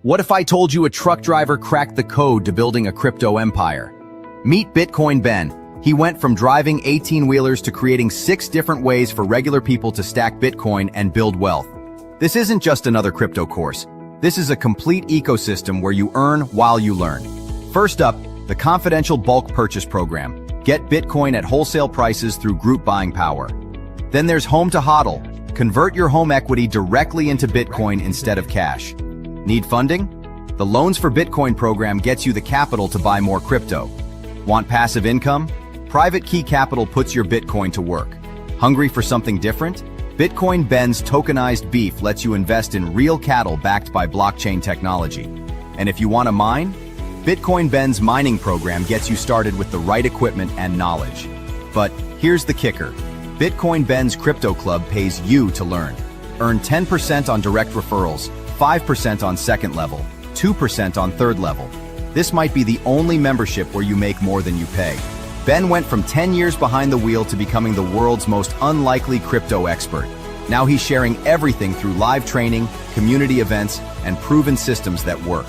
What if I told you a truck driver cracked the code to building a crypto empire? Meet Bitcoin Ben. He went from driving 18-wheelers to creating 6 different ways for regular people to stack Bitcoin and build wealth. This isn't just another crypto course. This is a complete ecosystem where you earn while you learn. First up, the confidential bulk purchase program. Get Bitcoin at wholesale prices through group buying power. Then there's Home to HODL. Convert your home equity directly into Bitcoin instead of cash. Need funding? The Loans for Bitcoin program gets you the capital to buy more crypto. Want passive income? Private Key Capital puts your Bitcoin to work. Hungry for something different? Bitcoin Ben's tokenized beef lets you invest in real cattle backed by blockchain technology. And if you want to mine? Bitcoin Ben's mining program gets you started with the right equipment and knowledge. But here's the kicker. Bitcoin Ben's Crypto Club pays you to learn. Earn 10% on direct referrals, 5% on second level, 2% on third level. This might be the only membership where you make more than you pay. Ben went from 10 years behind the wheel to becoming the world's most unlikely crypto expert. Now he's sharing everything through live training, community events, and proven systems that work.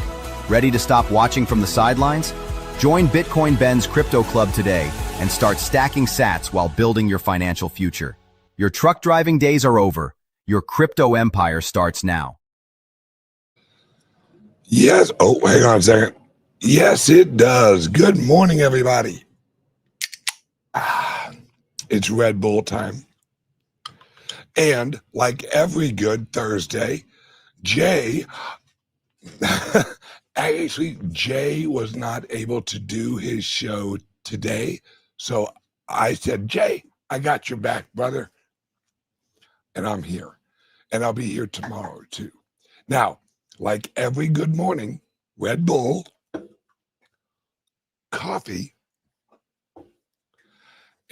Ready to stop watching from the sidelines? Join Bitcoin Ben's Crypto Club today and start stacking sats while building your financial future. Your truck driving days are over. Your crypto empire starts now. Yes. Oh, hang on a second. Yes, it does. Good morning, everybody. It's Red Bull time. And like every good Thursday, Jay, actually, Jay was not able to do his show today. So I said, Jay, I got your back, brother. And I'm here. And I'll be here tomorrow, too. Now, like every good morning, Red Bull, coffee,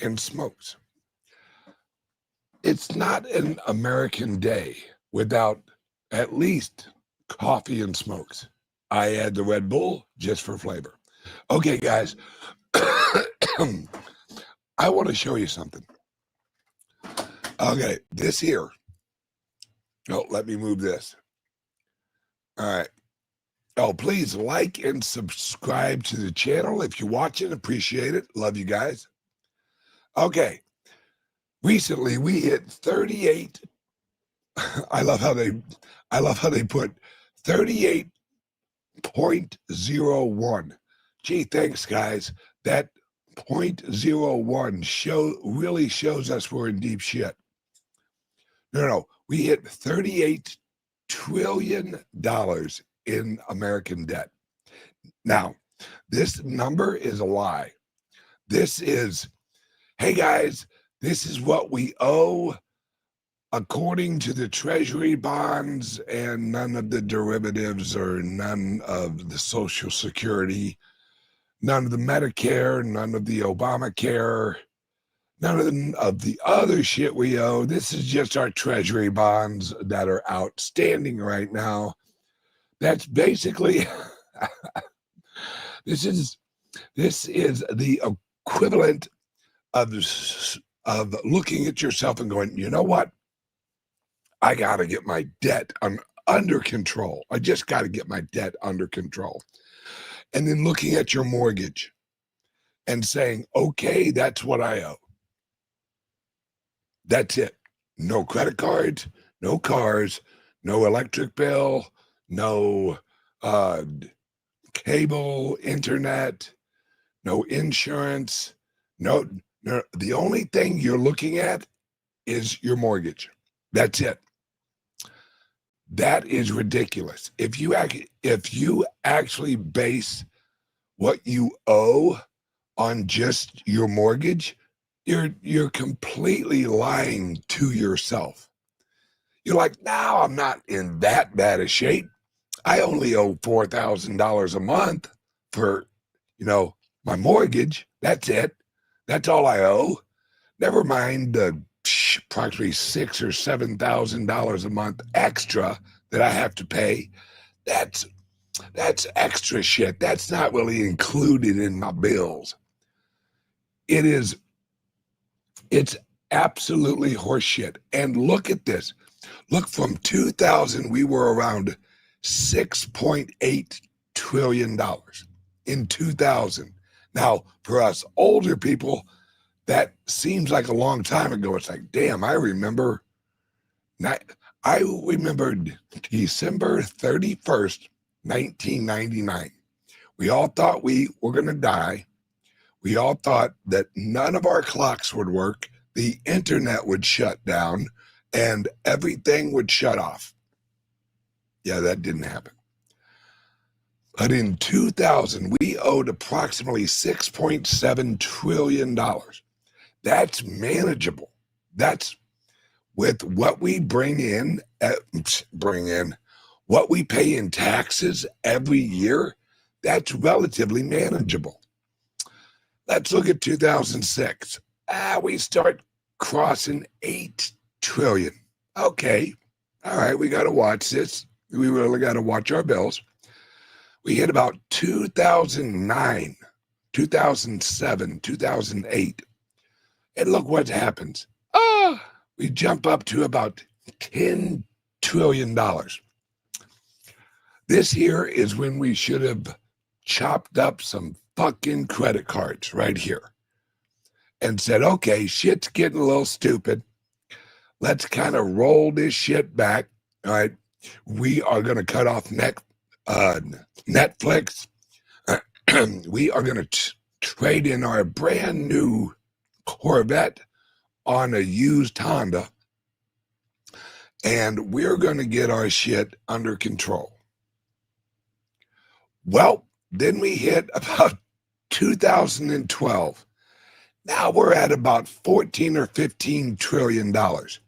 and smokes. It's not an American day without at least coffee and smokes. I add the Red Bull just for flavor. Okay, guys, I want to show you something. Okay, this here. Oh, let me move this. All right. Oh, please like and subscribe to the channel if you're watching. Appreciate it. Love you guys. Okay. Recently we hit 38. I love how they put 38.01. Gee, thanks guys. That 0.01 really shows us we're in deep shit. No, we hit $38 trillion in American debt. Now, this number is a lie. This is, hey guys, this is what we owe according to the Treasury bonds and none of the derivatives or none of the Social Security, none of the Medicare, none of the Obamacare, none of the other shit we owe. This is just our Treasury bonds that are outstanding right now. That's basically, this is the equivalent of looking at yourself and going, you know what? I got to get my debt under control. I just got to get my debt under control. And then looking at your mortgage and saying, okay, that's what I owe. That's it. No credit cards, no cars, no electric bill, no cable, internet, no insurance, no. The only thing you're looking at is your mortgage. That's it. That is ridiculous. If you actually base what you owe on just your mortgage, you're completely lying to yourself. You're like, no, I'm not in that bad a shape. I only owe $4,000 a month for, my mortgage. That's it. That's all I owe. Never mind the approximately $6,000 or $7,000 a month extra that I have to pay. That's extra shit. That's not really included in my bills. It's absolutely horseshit. And look at this. Look, from 2000, we were around $6.8 trillion in 2000. Now, for us older people, that seems like a long time ago. It's like, damn, I remember December 31st, 1999. We all thought we were going to die. We all thought that none of our clocks would work, the internet would shut down, and everything would shut off. Yeah, that didn't happen. But in 2000, we owed approximately $6.7 trillion. That's manageable. That's with what we bring in, what we pay in taxes every year, that's relatively manageable. Let's look at 2006. We start crossing 8 trillion. Okay. All right, we got to watch this. We really got to watch our bills. We hit about 2009, 2007, 2008. And look what happens. We jump up to about $10 trillion. This here is when we should have chopped up some fucking credit cards right here and said, okay, shit's getting a little stupid. Let's kind of roll this shit back. All right. We are going to cut off Netflix. We are going to trade in our brand new Corvette on a used Honda, and we're going to get our shit under control. Well, then we hit about 2012. Now we're at about 14 or 15 trillion dollars.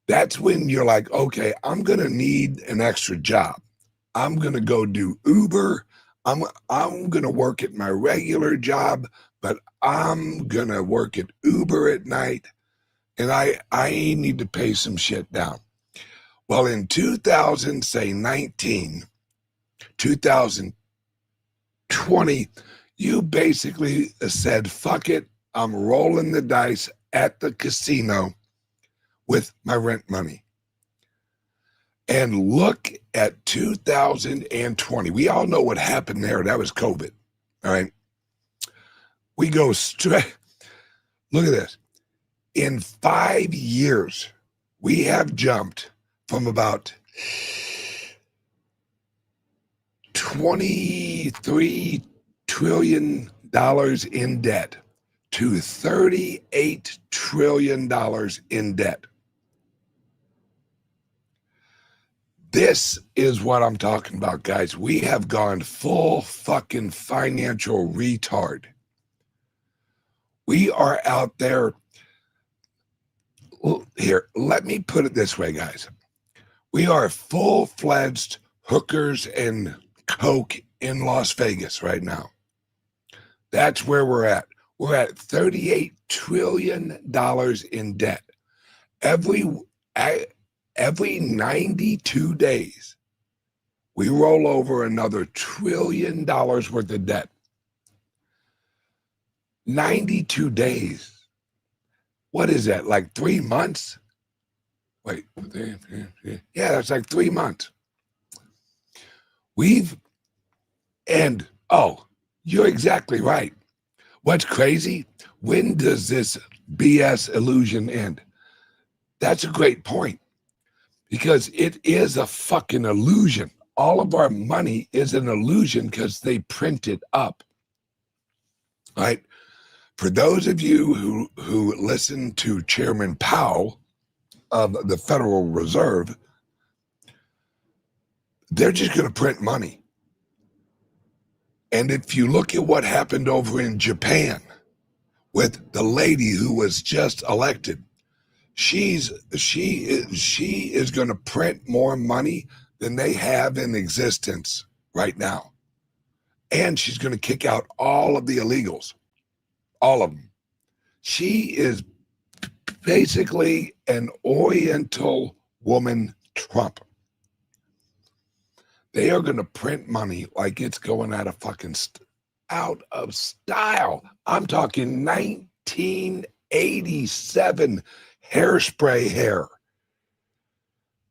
That's when you're like, okay, I'm going to need an extra job. I'm going to go do Uber. I'm going to work at my regular job, but I'm going to work at Uber at night, and I need to pay some shit down. Well, in 2019, 2020, you basically said, fuck it, I'm rolling the dice at the casino with my rent money. And look at 2020. We all know what happened there. That was COVID. All right. We go straight. Look at this. In 5 years, we have jumped from about $23 trillion in debt to $38 trillion in debt. This is what I'm talking about, guys. We have gone full fucking financial retard. We are out there. Here, let me put it this way, guys. We are full-fledged hookers and coke in Las Vegas right now. That's where we're at. We're at $38 trillion in debt. Every 92 days, we roll over another $1 trillion worth of debt. 92 days. What is that, like 3 months? Wait, yeah, that's like 3 months. You're exactly right. What's crazy? When does this BS illusion end? That's a great point, because it is a fucking illusion. All of our money is an illusion because they print it up, right? For those of you who listen to Chairman Powell of the Federal Reserve, they're just going to print money. And if you look at what happened over in Japan with the lady who was just elected, she is going to print more money than they have in existence right now. And she's going to kick out all of the illegals. All of them. She is basically an Oriental woman Trump. They are going to print money like it's going out of fucking out of style. I'm talking 1987 hairspray hair.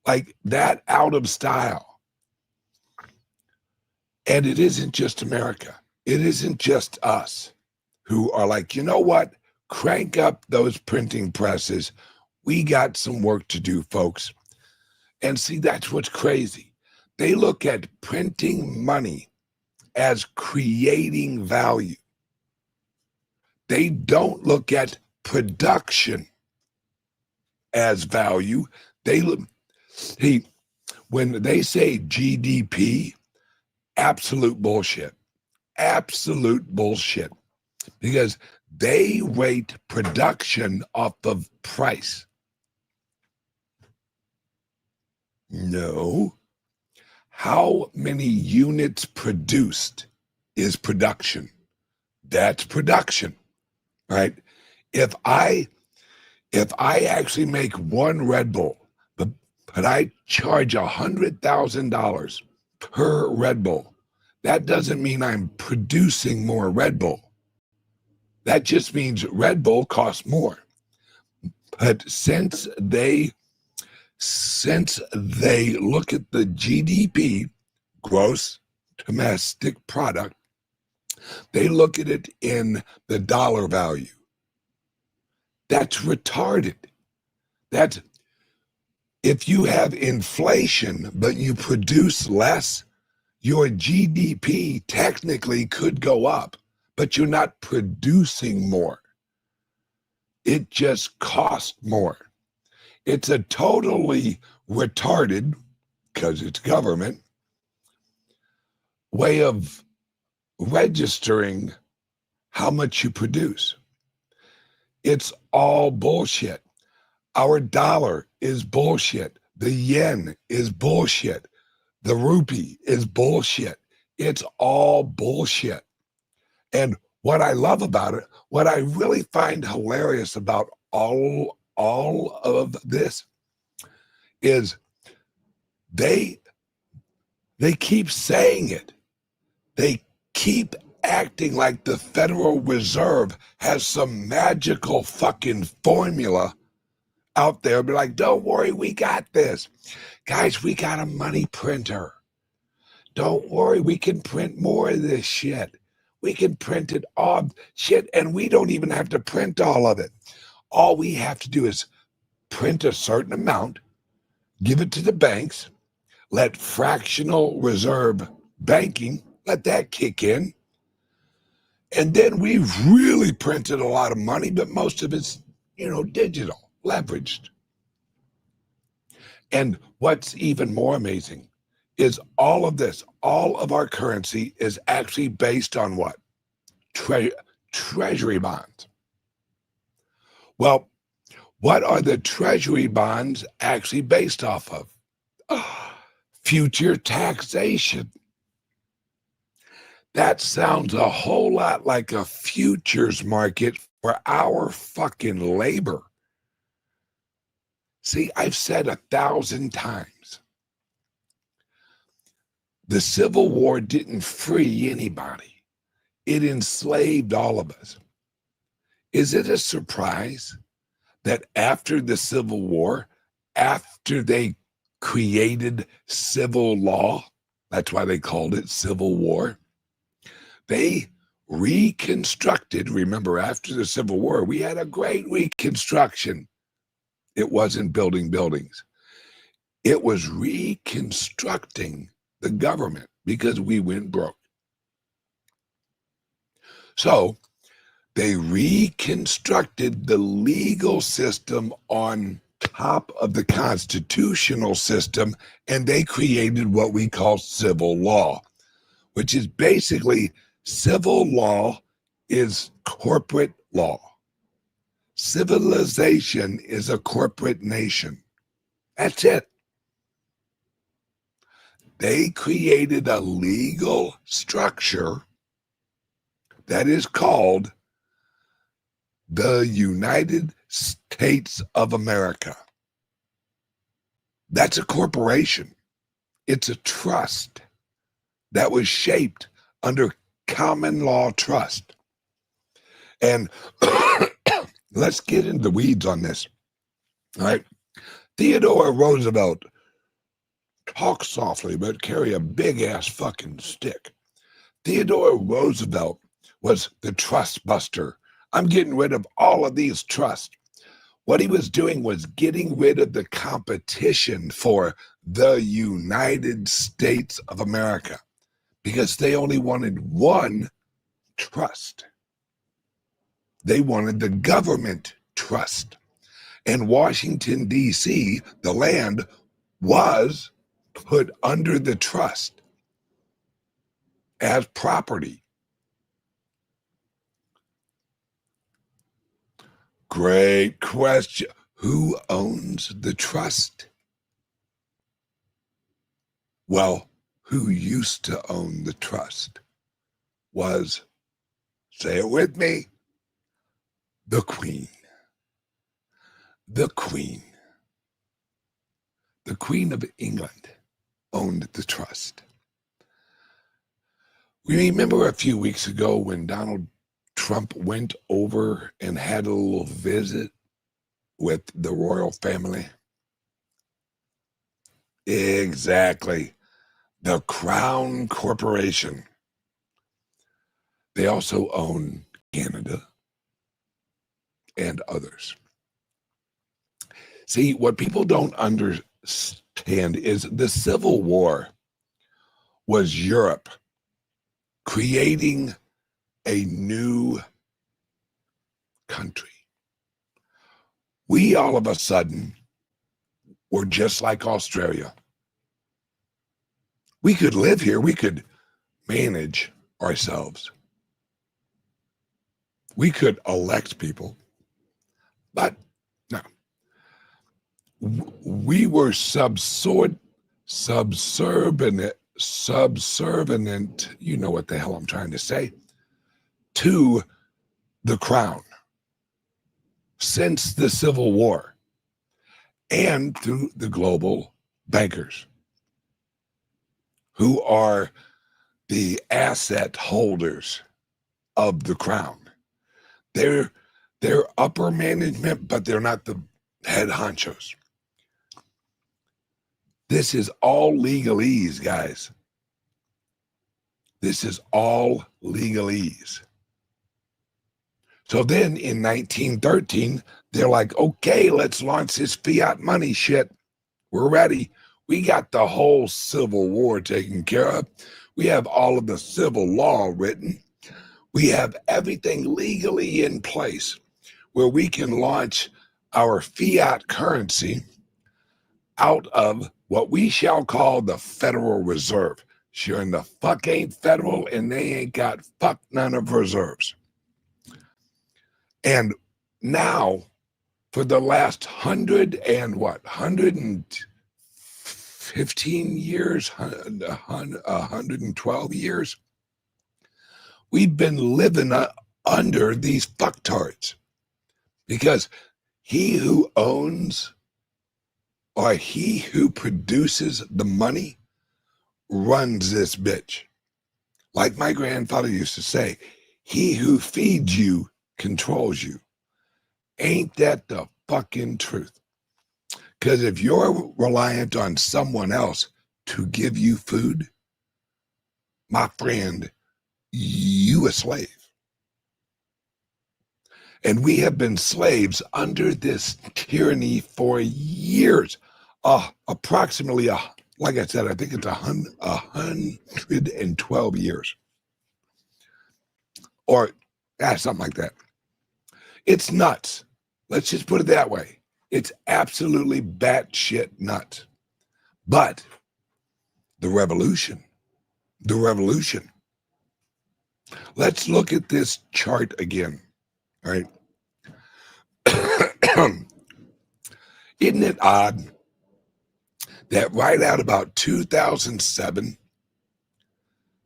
Like that, out of style. And it isn't just America. It isn't just us who are like, you know what? Crank up those printing presses. We got some work to do, folks. And see, that's what's crazy. They look at printing money as creating value. They don't look at production as value. They look, when they say GDP, absolute bullshit. Absolute bullshit. Because they rate production off of price. No. How many units produced is production? That's production, right? If I actually make one Red Bull, but I charge $100,000 per Red Bull, that doesn't mean I'm producing more Red Bull. That just means Red Bull costs more. But since they look at the GDP, gross domestic product, they look at it in the dollar value. That's retarded. That's, if you have inflation, but you produce less, your GDP technically could go up, but you're not producing more. It just costs more. It's a totally retarded, because it's government, way of registering how much you produce. It's all bullshit. Our dollar is bullshit. The yen is bullshit. The rupee is bullshit. It's all bullshit. And what I love about it, what I really find hilarious about all of this is they keep saying it. They keep acting like the Federal Reserve has some magical fucking formula out there. Be like, don't worry, we got this. Guys, we got a money printer. Don't worry, we can print more of this shit. We can print it all shit, and we don't even have to print all of it. All we have to do is print a certain amount, give it to the banks, let fractional reserve banking, let that kick in. And then we've really printed a lot of money, but most of it's, digital, leveraged. And what's even more amazing is all of this, all of our currency is actually based on what? Treasury bonds. Well, what are the treasury bonds actually based off of? Future taxation. That sounds a whole lot like a futures market for our fucking labor. See, I've said 1,000 times, the Civil War didn't free anybody. It enslaved all of us. Is it a surprise that after the Civil War, after they created civil law, that's why they called it Civil War, they reconstructed, remember after the Civil War, we had a great reconstruction. It wasn't building buildings. It was reconstructing the government because we went broke. So they reconstructed the legal system on top of the constitutional system, and they created what we call civil law, which is basically civil law is corporate law. Civilization is a corporate nation. That's it. They created a legal structure that is called the United States of America. That's a corporation. It's a trust that was shaped under common law trust. And let's get into the weeds on this. All right. Theodore Roosevelt talk softly, but carry a big ass fucking stick. Theodore Roosevelt was the trust buster. I'm getting rid of all of these trusts. What he was doing was getting rid of the competition for the United States of America because they only wanted one trust. They wanted the government trust. And Washington, D.C., the land, was put under the trust as property. Great question. Who owns the trust? Well, who used to own the trust was, say it with me, the Queen. The Queen. The Queen of England owned the trust. We remember a few weeks ago when Donald Trump went over and had a little visit with the royal family. Exactly. The Crown Corporation. They also own Canada and others. See, what people don't understand is the Civil War was Europe creating a new country. We all of a sudden were just like Australia. We could live here. We could manage ourselves. We could elect people. But no. We were subservient, you know what the hell I'm trying to say, to the crown since the Civil War and to the global bankers who are the asset holders of the crown. They're upper management, but they're not the head honchos. This is all legalese, guys. This is all legalese. So then in 1913, they're like, okay, let's launch this fiat money shit. We're ready. We got the whole Civil War taken care of. We have all of the civil law written. We have everything legally in place where we can launch our fiat currency out of what we shall call the Federal Reserve. Sure in the fuck ain't federal, and they ain't got fuck none of reserves. And now, for the last 115 years, 112 years, we've been living under these fucktards. Because he who owns or he who produces the money runs this bitch. Like my grandfather used to say, he who feeds you controls you. Ain't that the fucking truth? Because if you're reliant on someone else to give you food, my friend, you a slave. And we have been slaves under this tyranny for years. Approximately, like I said, I think it's 112 years. Or something like that. It's nuts. Let's just put it that way. It's absolutely batshit nuts. But the revolution. Let's look at this chart again. All right. Isn't it odd that right out about 2007,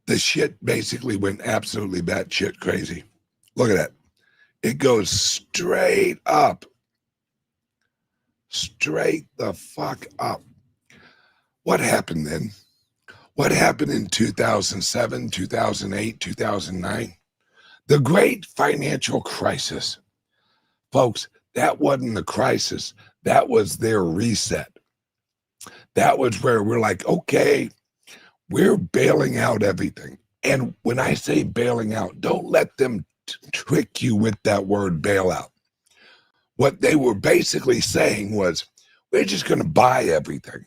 the shit basically went absolutely batshit crazy? Look at that. It goes straight up. Straight the fuck up. What happened then? What happened in 2007, 2008, 2009? The great financial crisis. Folks, that wasn't the crisis. That was their reset. That was where we're like, okay, we're bailing out everything. And when I say bailing out, don't let them trick you with that word bailout. What they were basically saying was, we're just going to buy everything.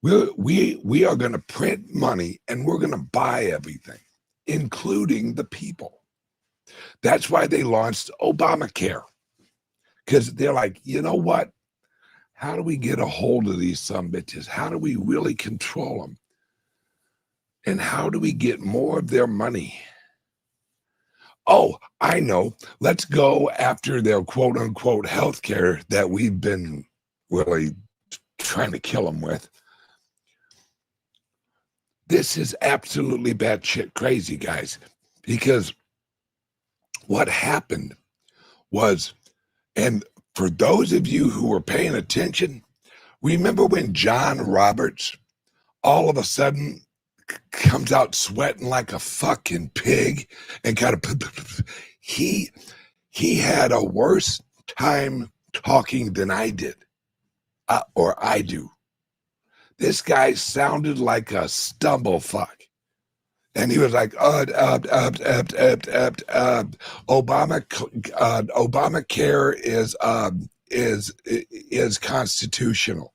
We are going to print money and we're going to buy everything, including the people. That's why they launched Obamacare, because they're like, you know what? How do we get a hold of these sumbitches? How do we really control them? And how do we get more of their money? Oh, I know. Let's go after their quote unquote health care that we've been really trying to kill them with. This is absolutely batshit crazy, guys, because what happened was, and for those of you who were paying attention, remember when John Roberts all of a sudden comes out sweating like a fucking pig and kind of he had a worse time talking than I did, or I do. This guy sounded like a stumblefuck. And he was like, Obamacare is constitutional.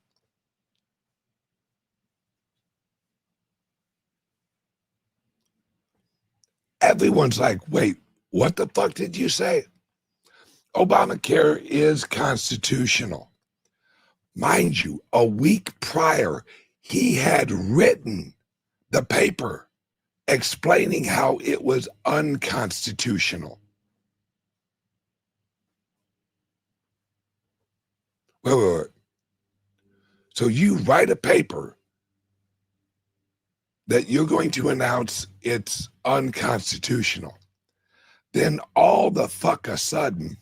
Everyone's like, wait, what the fuck did you say? Obamacare is constitutional. Mind you, a week prior, he had written the paper explaining how it was unconstitutional. Wait. So you write a paper that you're going to announce it's unconstitutional. Then all the fuck a sudden,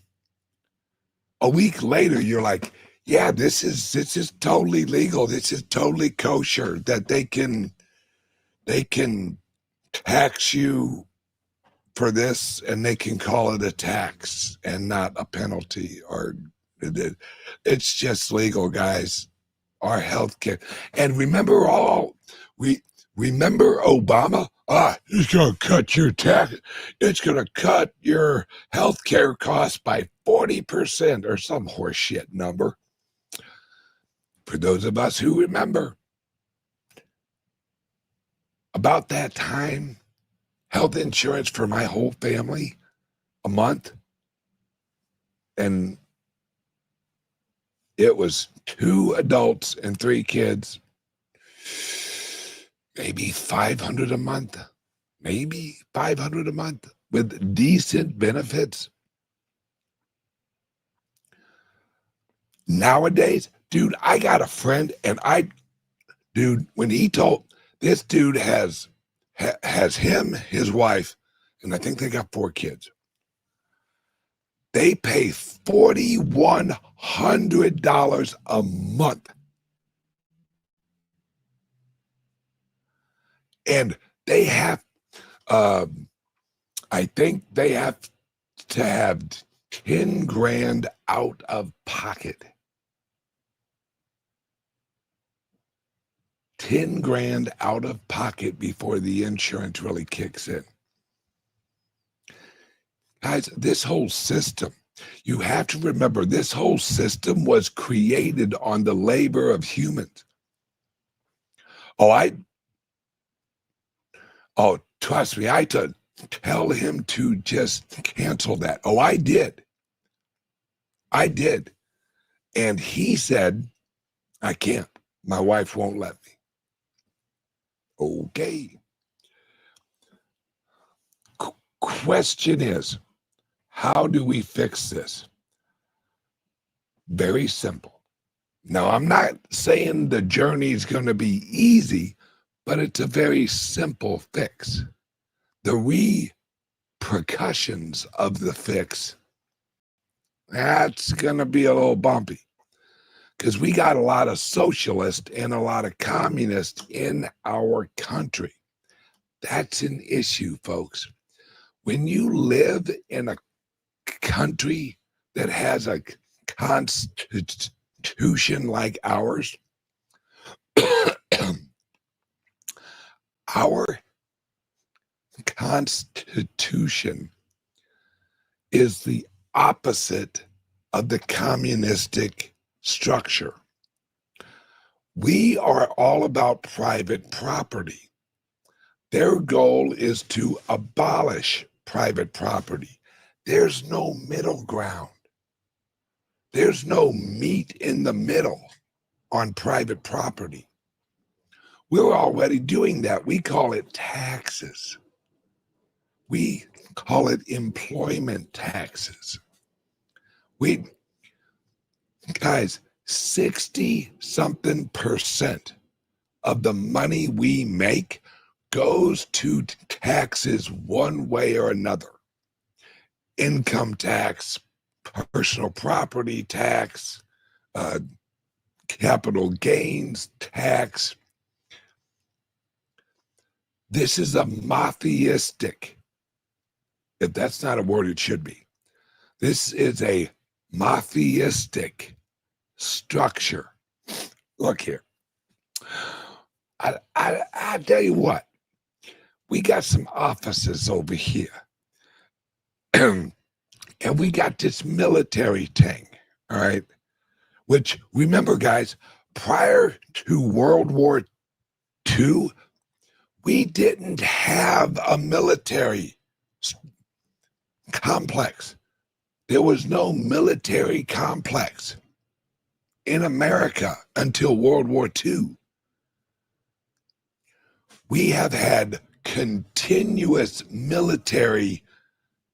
a week later, you're like, yeah, this is totally legal. This is totally kosher, that they can tax you for this and they can call it a tax and not a penalty, or it's just legal, guys. Our healthcare. And remember Obama? It's gonna cut your tax. It's gonna cut your healthcare costs by 40% or some horseshit number. For those of us who remember, about that time, health insurance for my whole family, a month, and it was 2 adults and 3 kids, maybe 500 a month, with decent benefits. Nowadays, dude, I got a friend, and when he told, this dude has him, his wife, and I think they got 4 kids. They pay $4,100 a month. And they have, I think they have to have 10 grand out of pocket. 10 grand out of pocket before the insurance really kicks in. Guys, this whole system, you have to remember, this whole system was created on the labor of humans. Trust me, I had to tell him to just cancel that. I did. And he said, I can't. My wife won't let me. Okay. Question is, how do we fix this? Very simple. Now, I'm not saying the journey is going to be easy, but it's a very simple fix. The repercussions of the fix, that's going to be a little bumpy, because we got a lot of socialists and a lot of communists in our country. That's an issue, folks. When you live in a country that has a constitution like ours, our Constitution is the opposite of the communistic structure. We are all about private property. Their goal is to abolish private property. There's no middle ground. There's no meat in the middle on private property. We're already doing that. We call it taxes. We call it employment taxes. Guys, 60-something% of the money we make goes to taxes one way or another. Income tax, personal property tax, capital gains tax. This is a mafiaistic, if that's not a word, it should be. This is a mafiaistic structure. Look here. I tell you what, we got some offices over here. And we got this military thing, all right? Which, remember, guys, prior to World War II, we didn't have a military complex. There was no military complex in America until World War II. We have had continuous military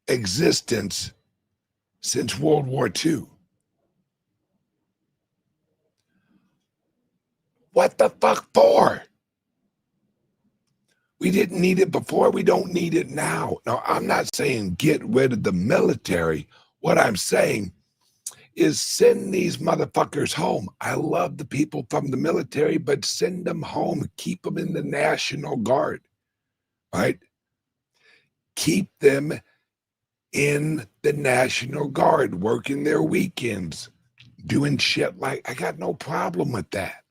existence since World War II. What the fuck for? We didn't need it before. We don't need it now. Now, I'm not saying get rid of the military. What I'm saying is send these motherfuckers home. I love the people from the military, but send them home. Keep them in the National Guard, right? Keep them in the National Guard, working their weekends, doing shit like, I got no problem with that.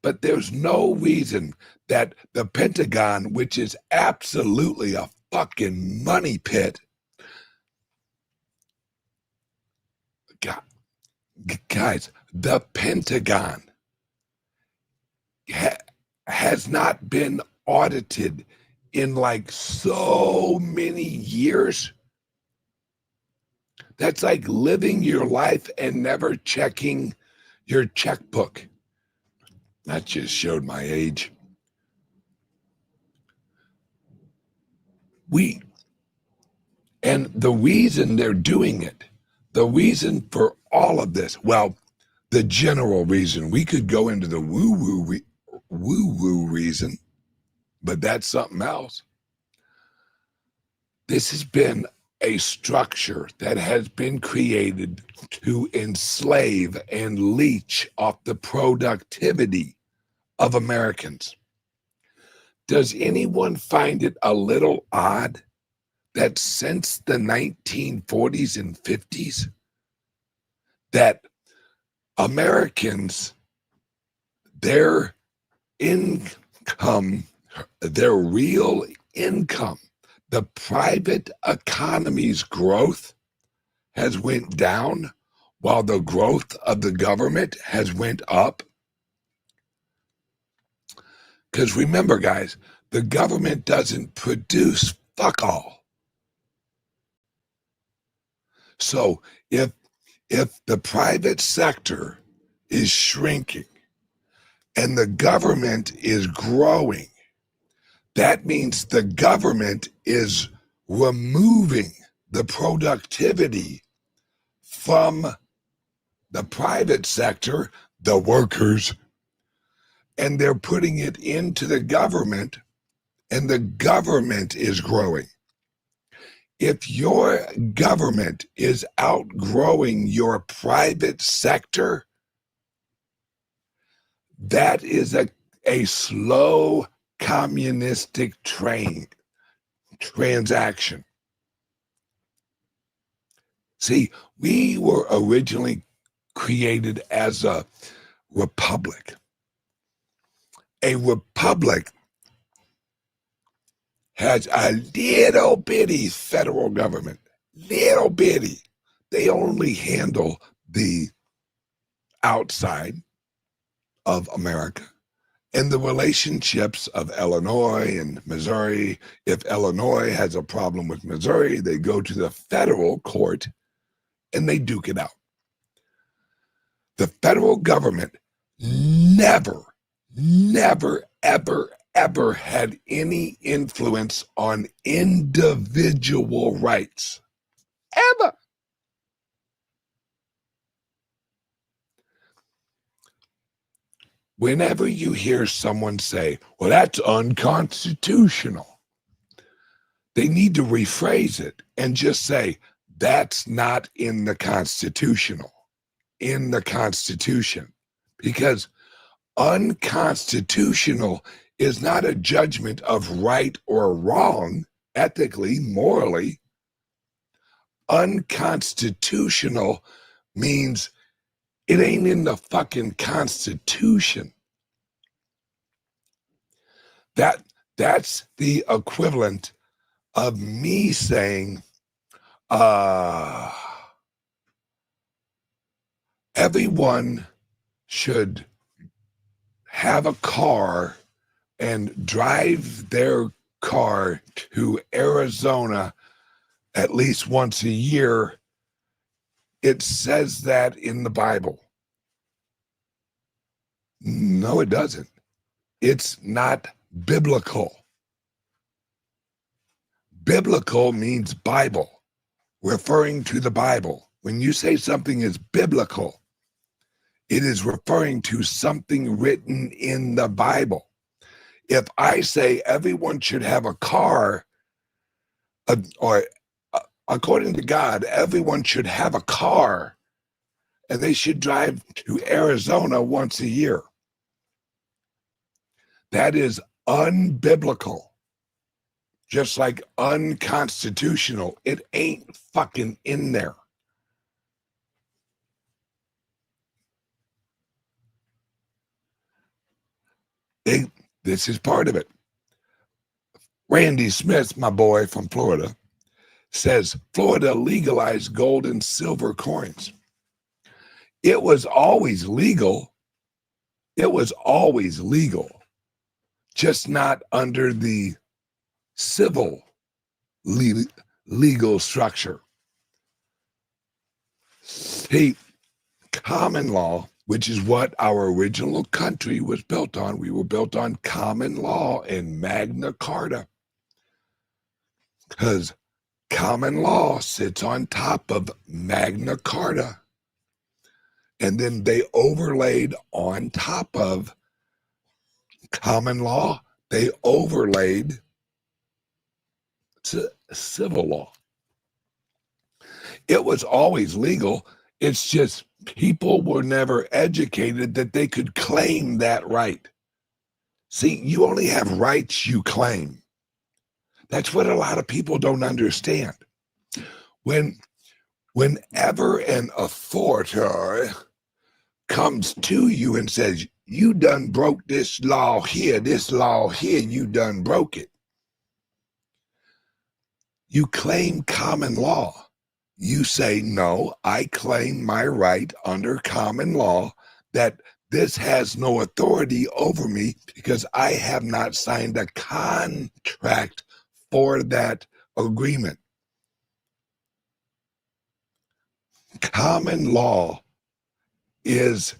But there's no reason that the Pentagon, which is absolutely a fucking money pit, guys, the Pentagon has not been audited in like so many years. That's like living your life and never checking your checkbook. That just showed my age. And the reason they're doing it, the reason for all of this, well, the general reason, we could go into the woo-woo reason, but that's something else. This has been a structure that has been created to enslave and leech off the productivity of Americans. Does anyone find it a little odd that since the 1940s and 50s, that Americans, their income, their real income, the private economy's growth has went down while the growth of the government has went up? Because remember, guys, the government doesn't produce fuck all. So if the private sector is shrinking and the government is growing, that means the government is removing the productivity from the private sector, the workers, and they're putting it into the government, and the government is growing. If your government is outgrowing your private sector, that is a slow communistic transaction. See, we were originally created as a republic. A republic has a little bitty federal government, little bitty. They only handle the outside of America and the relationships of Illinois and Missouri. If Illinois has a problem with Missouri, they go to the federal court and they duke it out. The federal government never, ever had any influence on individual rights. Ever. Whenever you hear someone say, well, that's unconstitutional, they need to rephrase it and just say, that's not in the Constitution. Because unconstitutional is not a judgment of right or wrong, ethically, morally. Unconstitutional means it ain't in the fucking Constitution. That's the equivalent of me saying, everyone should have a car and drive their car to Arizona at least once a year. It says that in the Bible. No, it doesn't. It's not biblical. Biblical means Bible, referring to the Bible. When you say something is biblical, it is referring to something written in the Bible. If I say everyone should have a car, or according to God, everyone should have a car and they should drive to Arizona once a year, that is unbiblical. Just like unconstitutional. It ain't fucking in there. This is part of it. Randy Smith, my boy from Florida, says Florida legalized gold and silver coins. It was always legal. It was always legal, just not under the civil legal structure. See, common law, which is what our original country was built on. We were built on common law and Magna Carta, because common law sits on top of Magna Carta. And then they overlaid on top of common law, they overlaid to civil law. It was always legal. It's just people were never educated that they could claim that right. See, you only have rights you claim. That's what a lot of people don't understand. Whenever an authority comes to you and says, you done broke this law here, you done broke it. You claim common law. You say, no, I claim my right under common law that this has no authority over me because I have not signed a contract for that agreement. Common law is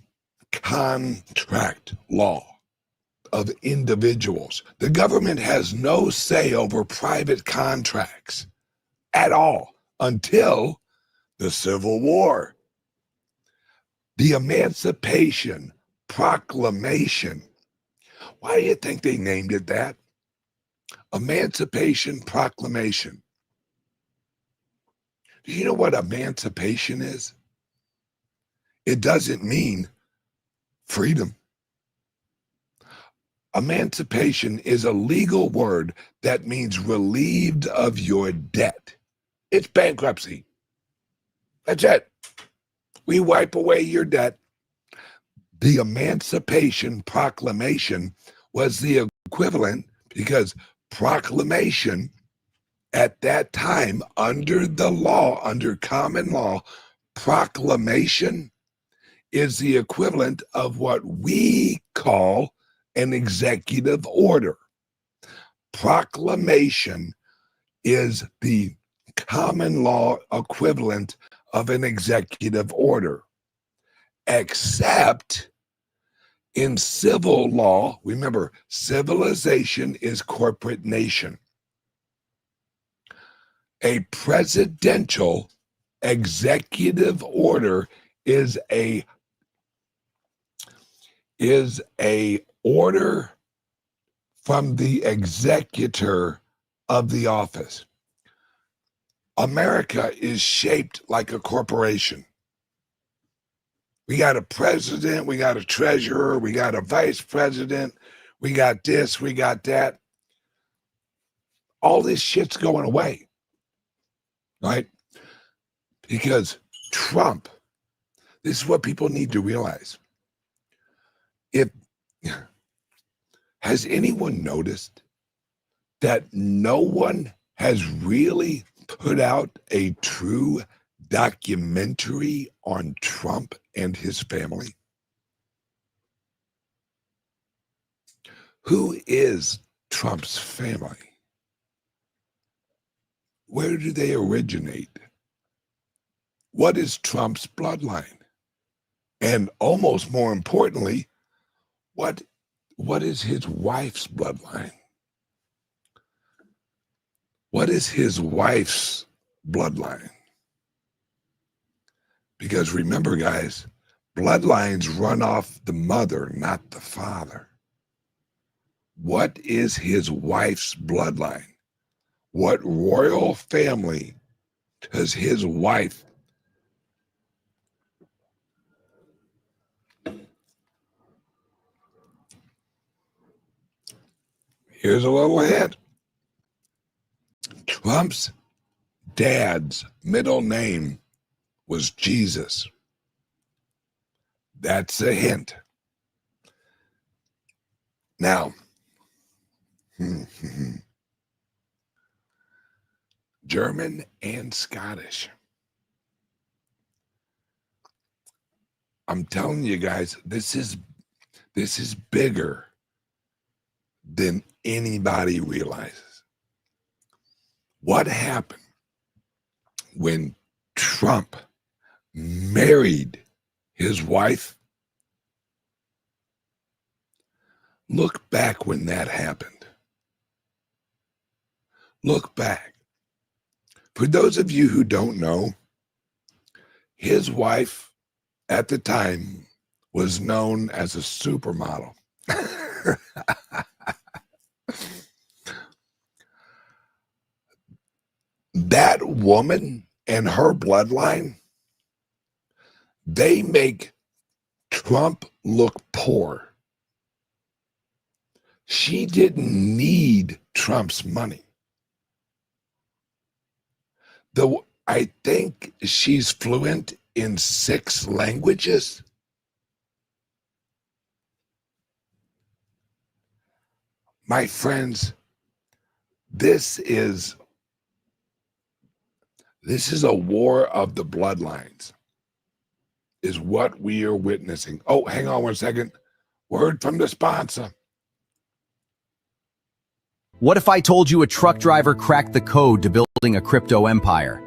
contract law of individuals. The government has no say over private contracts at all until the Civil War. The Emancipation Proclamation. Why do you think they named it that? Emancipation Proclamation. Do you know what emancipation is? It doesn't mean freedom. Emancipation is a legal word that means relieved of your debt. It's bankruptcy. That's it. We wipe away your debt. The Emancipation Proclamation was the equivalent because proclamation at that time, under the law, under common law, proclamation is the equivalent of what we call an executive order. Proclamation is the common law equivalent of an executive order, except in civil law. Remember, civilization is corporate nation. A presidential executive order is a order from the executor of the office. America is shaped like a corporation. We got a president, we got a treasurer, we got a vice president, we got this, we got that. All this shit's going away, right? Because Trump, this is what people need to realize. Has anyone noticed that no one has really put out a true documentary on Trump and his family? Who is Trump's family? Where do they originate? What is Trump's bloodline? And almost more importantly, what is his wife's bloodline? What is his wife's bloodline? Because remember, guys, bloodlines run off the mother, not the father. What is his wife's bloodline? What royal family does his wife? Here's a little hint. Trump's dad's middle name was Jesus. That's a hint. Now, German and Scottish. I'm telling you guys, this is bigger than anybody realizes. What happened when Trump married his wife? Look back when that happened. Look back. For those of you who don't know, his wife at the time was known as a supermodel. That woman and her bloodline, they make Trump look poor. She didn't need Trump's money. Though I think she's fluent in 6 languages. My friends, this is a war of the bloodlines, is what we are witnessing. Oh, hang on one second. Word from the sponsor. What if I told you a truck driver cracked the code to building a crypto empire?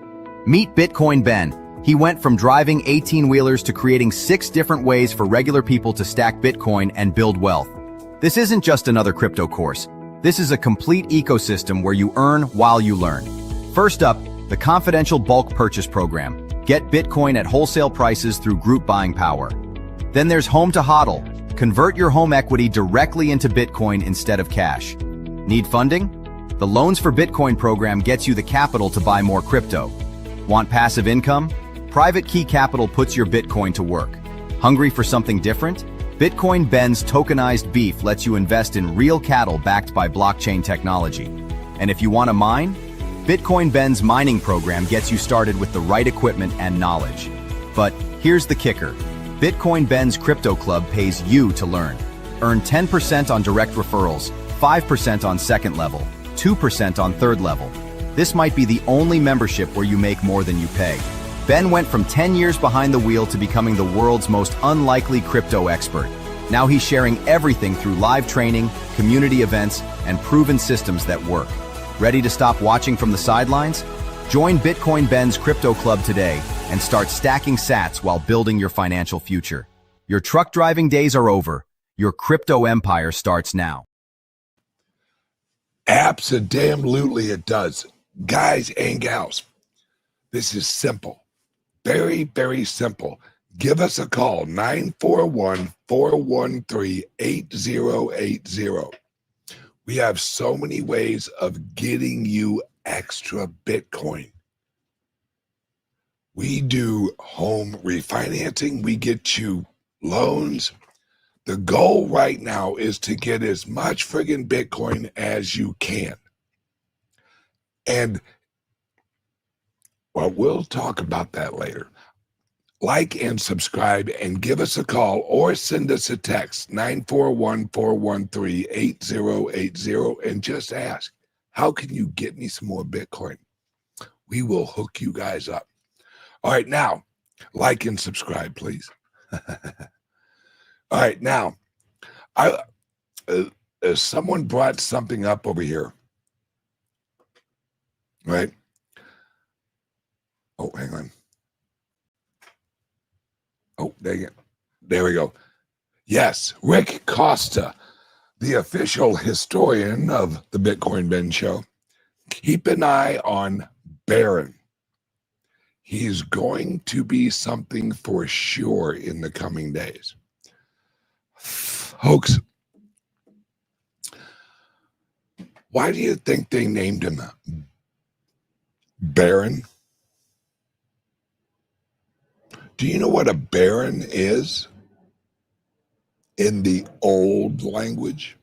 Meet Bitcoin Ben. He went from driving 18-wheelers to creating 6 different ways for regular people to stack Bitcoin and build wealth. This isn't just another crypto course. This is a complete ecosystem where you earn while you learn. First up, the confidential bulk purchase program. Get Bitcoin at wholesale prices through group buying power. Then there's Home to HODL. Convert your home equity directly into Bitcoin instead of cash. Need funding? The Loans for Bitcoin program gets you the capital to buy more crypto. Want passive income? Private Key Capital puts your Bitcoin to work. Hungry for something different? Bitcoin Ben's tokenized beef lets you invest in real cattle backed by blockchain technology. And if you want to mine, Bitcoin Ben's mining program gets you started with the right equipment and knowledge. But here's the kicker. Bitcoin Ben's Crypto Club pays you to learn. Earn 10% on direct referrals, 5% on second level, 2% on third level. This might be the only membership where you make more than you pay. Ben went from 10 years behind the wheel to becoming the world's most unlikely crypto expert. Now he's sharing everything through live training, community events, and proven systems that work. Ready to stop watching from the sidelines? Join Bitcoin Ben's Crypto Club today and start stacking sats while building your financial future. Your truck driving days are over. Your crypto empire starts now. Absolutely it does. Guys and gals, this is simple. Very, very simple. Give us a call, 941-413-8080. We have so many ways of getting you extra Bitcoin. We do home refinancing. We get you loans. The goal right now is to get as much friggin' Bitcoin as you can. And, well, we'll talk about that later. Like and subscribe and give us a call or send us a text, 941-413-8080, and just ask, how can you get me some more Bitcoin? We will hook you guys up. All right, now, like and subscribe, please. All right, now, someone brought something up over here, right? Oh, hang on. Oh, there we go. Yes, Rick Costa, the official historian of the Bitcoin Ben Show. Keep an eye on Barron. He's going to be something for sure in the coming days. Folks, why do you think they named him Barron? Do you know what a baron is in the old language?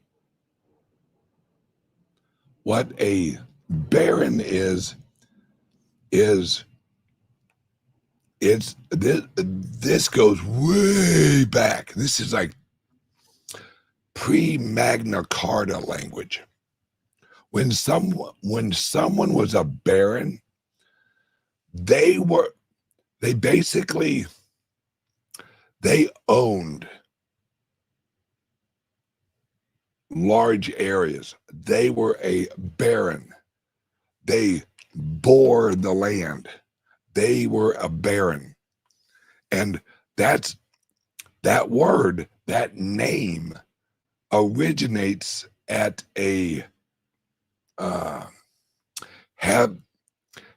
What a baron is this goes way back. This is like pre-Magna Carta language. When someone was a baron, they owned large areas. They were a baron. They bore the land. They were a baron. And that word, that name originates at a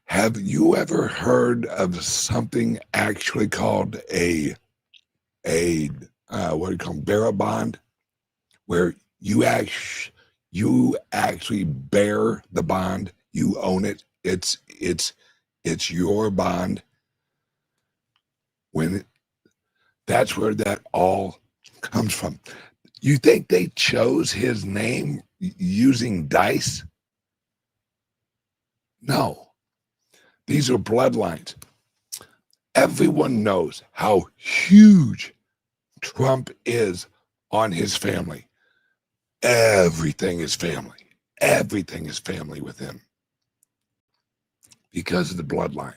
have you ever heard of something actually called a what do you call them, bearer bond, where you actually bear the bond, you own it, it's your bond. That's where that all comes from. You think they chose his name using dice? No. These are bloodlines. Everyone knows how huge Trump is on his family. Everything is family. Everything is family with him because of the bloodline.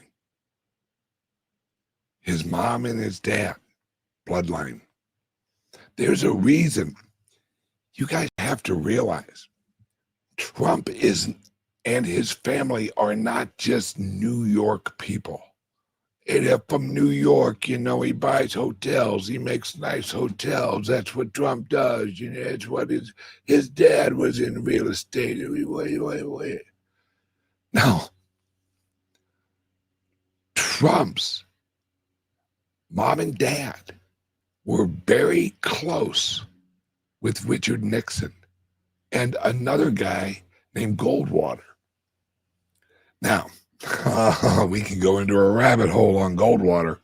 His mom and his dad, bloodline. There's a reason. You guys have to realize Trump and his family are not just New York people. They're from New York, he buys hotels, he makes nice hotels. That's what Trump does, it's what his dad was in real estate. Wait. Now, Trump's mom and dad were very close with Richard Nixon and another guy named Goldwater. Now, we can go into a rabbit hole on Goldwater.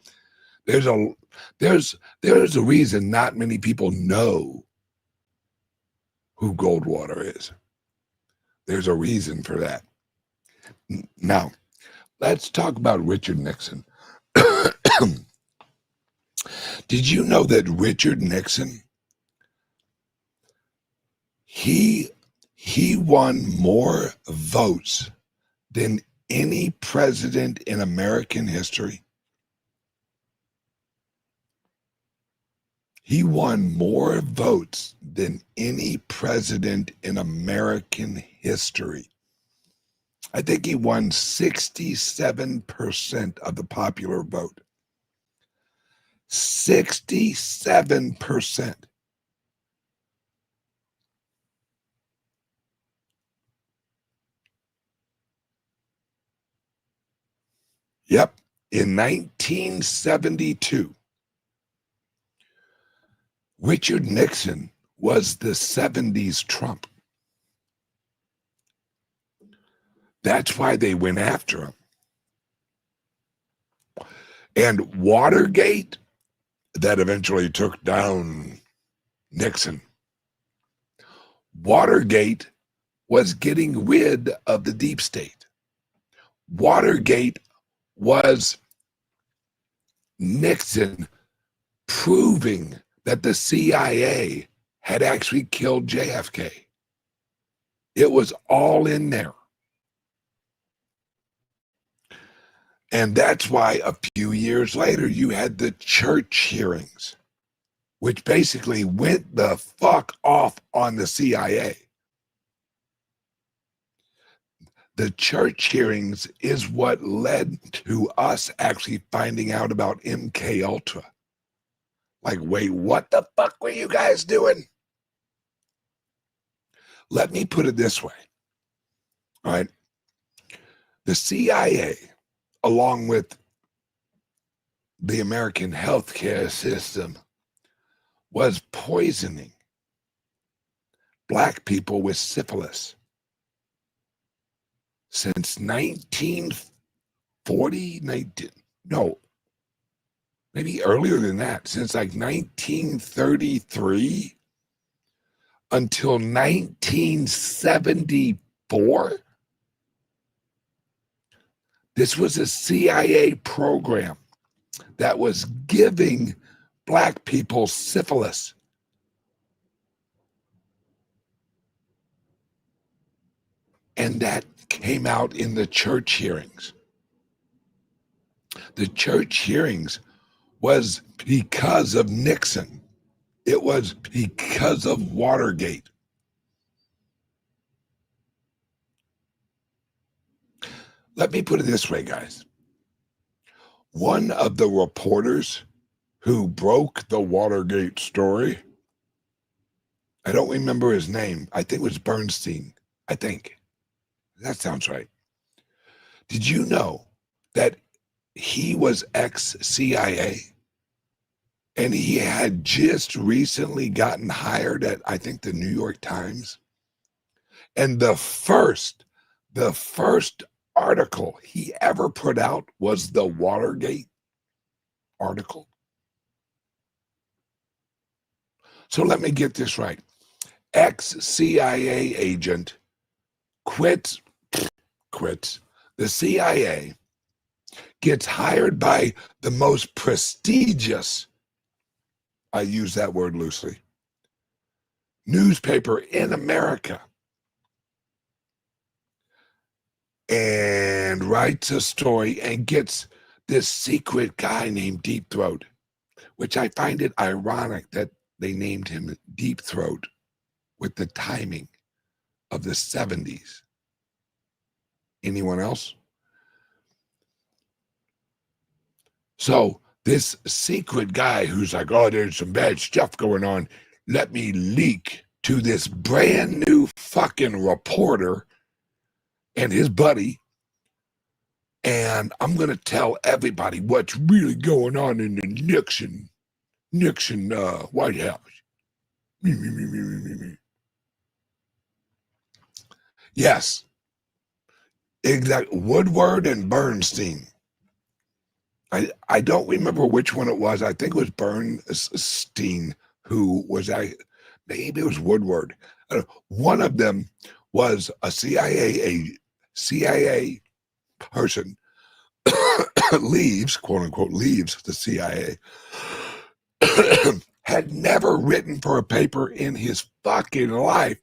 There's a reason not many people know who Goldwater is. There's a reason for that. Now, let's talk about Richard Nixon. Did you know that Richard Nixon, he He won more votes than any president in American history. He won more votes than any president in American history. I think he won 67% of the popular vote. 67%. Yep. In 1972, Richard Nixon was the 70s Trump. That's why they went after him. And Watergate, that eventually took down Nixon. Watergate was getting rid of the deep state. Watergate was Nixon proving that the CIA had actually killed JFK. It was all in there. And that's why a few years later, you had the church hearings, which basically went the fuck off on the CIA. The church hearings is what led to us actually finding out about MK Ultra. Like, wait, what the fuck were you guys doing? Let me put it this way. All right. The CIA, along with the American healthcare system, was poisoning black people with syphilis since 1940, maybe earlier than that, since like 1933 until 1974. This was a CIA program that was giving black people syphilis. And that came out in the church hearings. The church hearings was because of Nixon. It was because of Watergate. Let me put it this way, guys. One of the reporters who broke the Watergate story, I don't remember his name. I think it was Bernstein. I think. That sounds right. Did you know that he was ex-CIA? And he had just recently gotten hired at, I think, the New York Times. And the first article he ever put out was the Watergate article. So let me get this right. Ex-CIA agent quits. The CIA gets hired by the most prestigious, I use that word loosely, newspaper in America, and writes a story and gets this secret guy named Deep Throat, which I find it ironic that they named him Deep Throat with the timing of the 70s. Anyone else? So this secret guy who's like, oh, there's some bad stuff going on. Let me leak to this brand new fucking reporter and his buddy. And I'm going to tell everybody what's really going on in the Nixon White House. Yes. Exactly. Woodward and Bernstein. I don't remember which one it was. I think it was Bernstein who was, maybe it was Woodward. One of them was a CIA person leaves, quote unquote, leaves the CIA, had never written for a paper in his fucking life,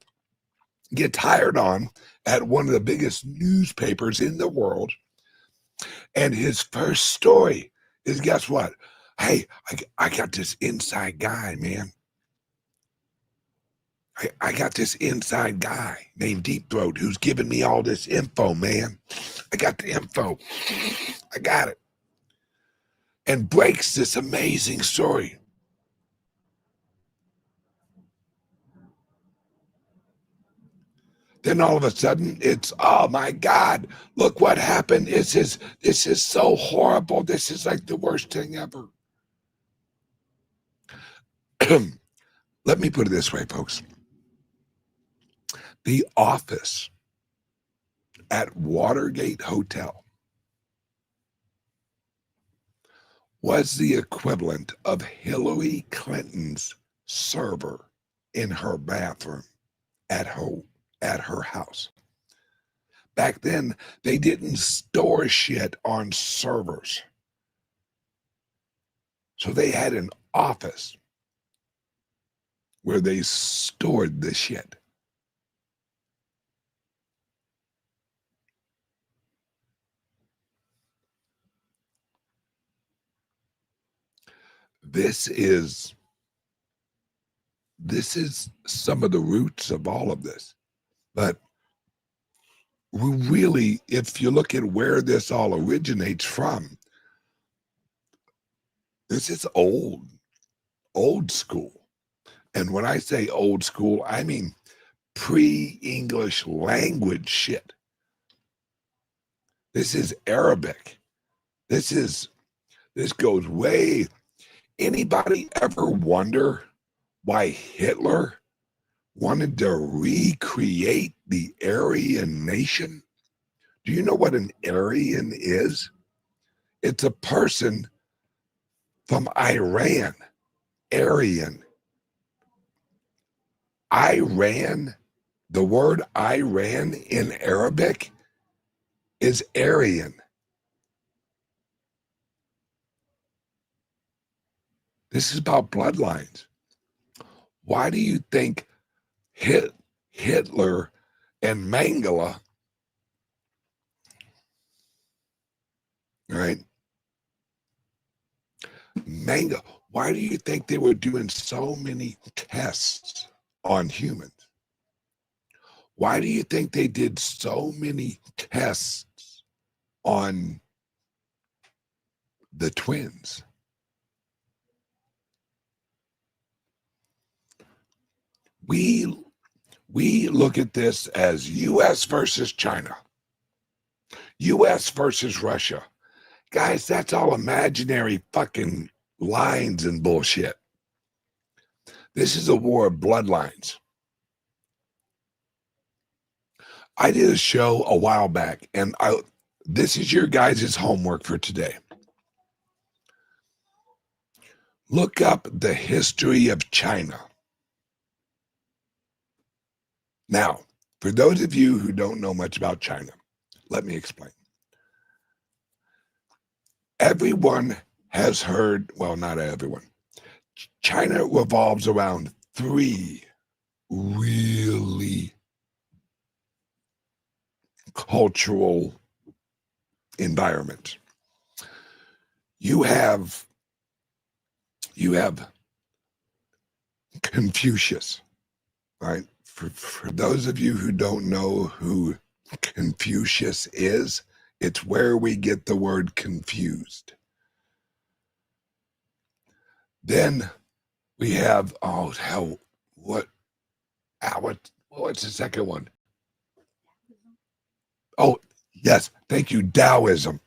gets hired on at one of the biggest newspapers in the world. And his first story is, guess what? Hey, I got this inside guy, man. I got this inside guy named Deep Throat who's giving me all this info, man. I got the info. I got it. And breaks this amazing story. Then all of a sudden it's, oh my God, look what happened. This is so horrible. This is like the worst thing ever. Let me put it this way, folks. The office at Watergate Hotel was the equivalent of Hillary Clinton's server in her bathroom at her house. Back then, they didn't store shit on servers. So they had an office where they stored the shit. This is some of the roots of all of this. But we really, if you look at where this all originates from, this is old school. And when I say old school, I mean pre-English language shit. This is Arabic. This goes way. Anybody ever wonder why Hitler wanted to recreate the Aryan nation? Do you know what an Aryan is? It's a person from Iran. Aryan. Iran, the word Iran in Arabic is Aryan. This is about bloodlines. Why do you think Hitler and Mengele, right? Mengele, why do you think they were doing so many tests on humans? Why do you think they did so many tests on the twins? We look at this as U.S. versus China, U.S. versus Russia. Guys, that's all imaginary fucking lines and bullshit. This is a war of bloodlines. I did a show a while back, and this is your guys' homework for today. Look up the history of China. Now, for those of you who don't know much about China, let me explain. Everyone has heard, well, not everyone. China revolves around three really cultural environments. You have Confucius, right? For those of you who don't know who Confucius is, it's where we get the word confused. Then we have, oh hell, what's the second one? Oh, yes, thank you, Taoism,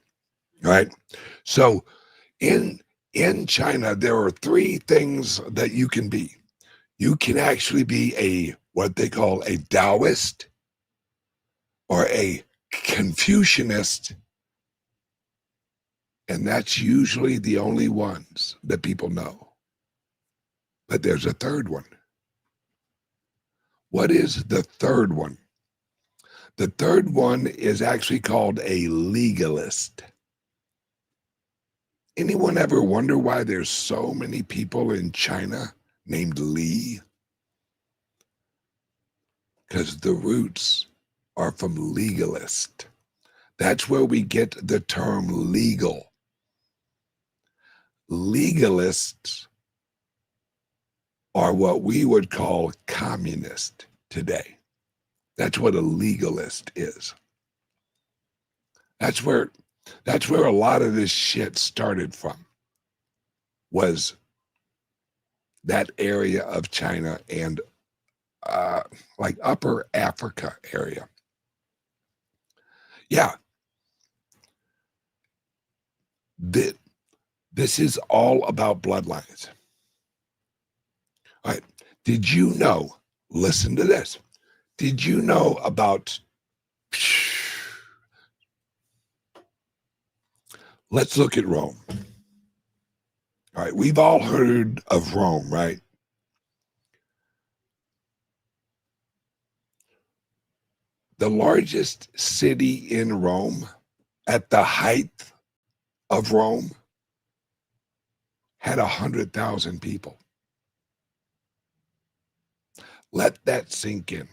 right? So in China, there are three things that you can be. You can actually be what they call a Taoist or a Confucianist, and that's usually the only ones that people know. But there's a third one. What is the third one? The third one is actually called a legalist. Anyone ever wonder why there's so many people in China named Li? because the roots are from legalist. That's where we get the term legal. Legalists are what we would call communist today. That's what a legalist is. That's where a lot of this shit started from, was that area of China and like upper Africa area. Yeah. This is all about bloodlines. All right. Did you know, listen to this. Did you know about, let's look at Rome. All right. We've all heard of Rome, right? The largest city in Rome, at the height of Rome, had 100,000 people. Let that sink in.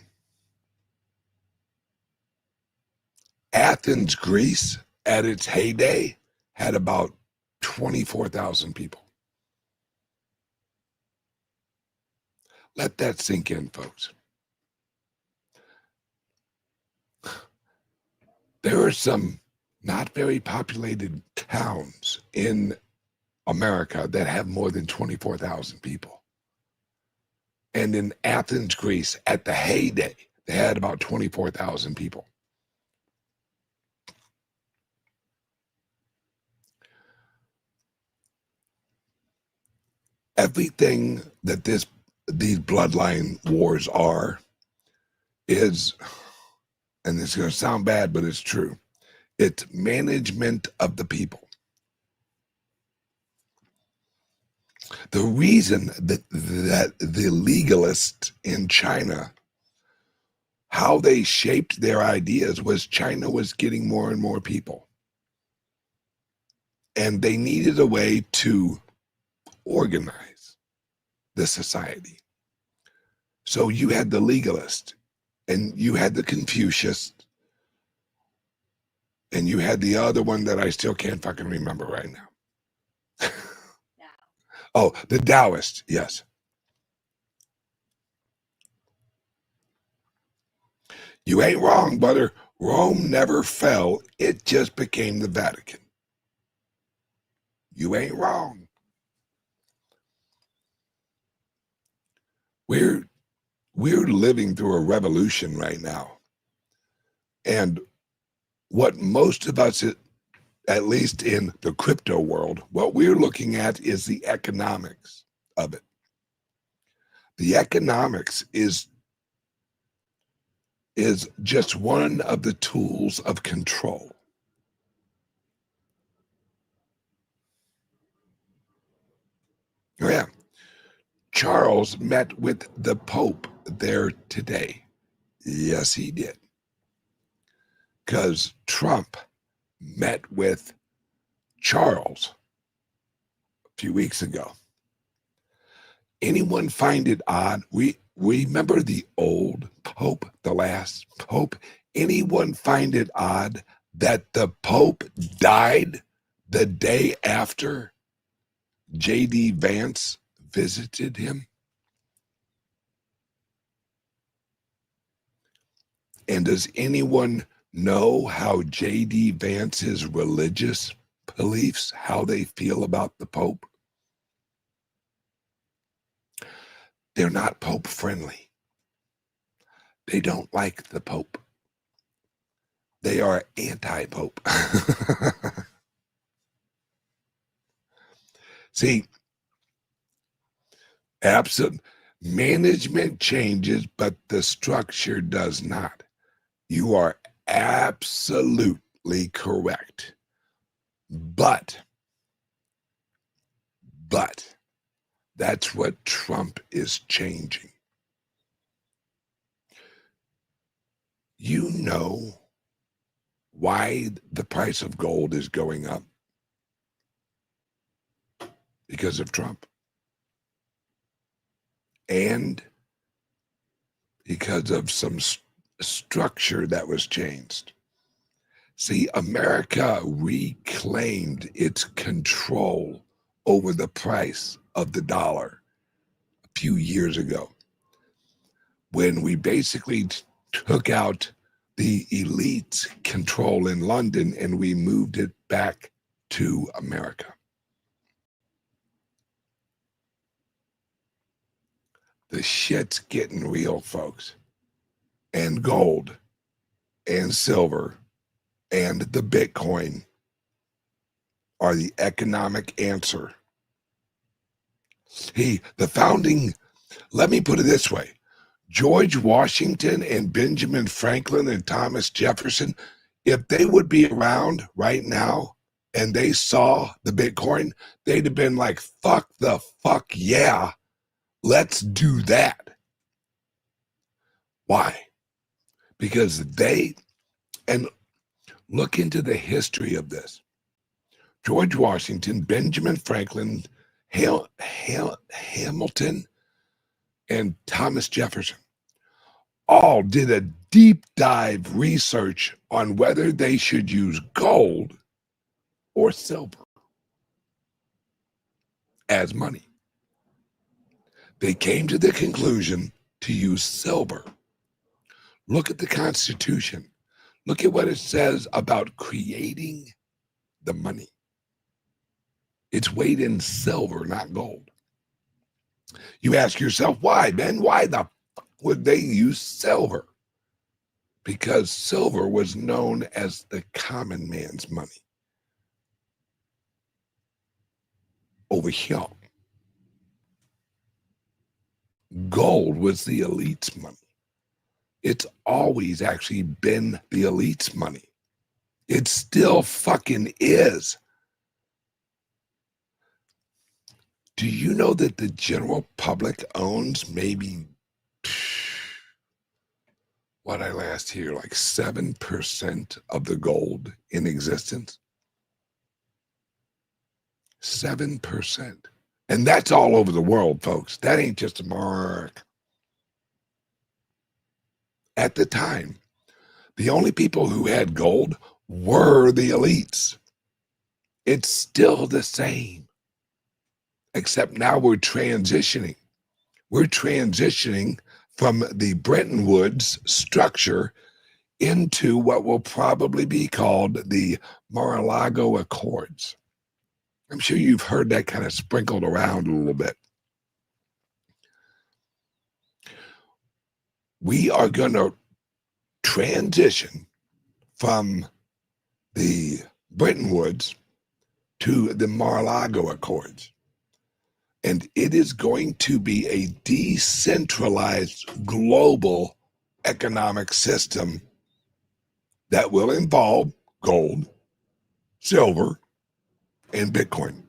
Athens, Greece, at its heyday, had about 24,000 people. Let that sink in, folks. There are some not very populated towns in America that have more than 24,000 people. And in Athens, Greece, at the heyday, they had about 24,000 people. Everything that these bloodline wars are is, and it's going to sound bad, but it's true, it's management of the people. The reason that the legalists in China, how they shaped their ideas, was China was getting more and more people. And they needed a way to organize the society. So you had the legalist, and you had the Confucius, and you had the other one that I still can't fucking remember right now. Oh, the Taoist, yes. You ain't wrong, brother. Rome never fell. It just became the Vatican. You ain't wrong. We're living through a revolution right now. And what most of us, at least in the crypto world, what we're looking at is the economics of it. The economics is just one of the tools of control. Oh, yeah. Charles met with the Pope there today. Yes, he did. Because Trump met with Charles a few weeks ago. Anyone find it odd? We remember the old Pope, the last Pope. Anyone find it odd that the Pope died the day after J.D. Vance visited him? And does anyone know how J.D. Vance's religious beliefs, how they feel about the Pope? They're not Pope friendly. They don't like the Pope. They are anti-Pope. See, absent management changes, but the structure does not. You are absolutely correct. But that's what Trump is changing. You know why the price of gold is going up? Because of Trump. And because of some structure that was changed. See, America reclaimed its control over the price of the dollar a few years ago when we basically took out the elite control in London and we moved it back to America. The shit's getting real, folks. And gold and silver and the Bitcoin are the economic answer. Let me put it this way. George Washington and Benjamin Franklin and Thomas Jefferson, if they would be around right now and they saw the Bitcoin, they'd have been like, fuck yeah, let's do that. Why? Because and look into the history of this. George Washington, Benjamin Franklin, Hamilton, and Thomas Jefferson all did a deep dive research on whether they should use gold or silver as money. They came to the conclusion to use silver. Look at the Constitution. Look at what it says about creating the money. It's weighed in silver, not gold. You ask yourself, why, Ben? Why the fuck would they use silver? Because silver was known as the common man's money. Over here, gold was the elite's money. It's always actually been the elite's money. It still fucking is. Do you know that the general public owns maybe, what I last hear, like 7% of the gold in existence? 7%. And that's all over the world, folks. That ain't just America. At the time, the only people who had gold were the elites. It's still the same. Except now we're transitioning. We're transitioning from the Bretton Woods structure into what will probably be called the Mar-a-Lago Accords. I'm sure you've heard that kind of sprinkled around a little bit. We are going to transition from the Bretton Woods to the Mar-a-Lago Accords. And it is going to be a decentralized global economic system that will involve gold, silver, and Bitcoin.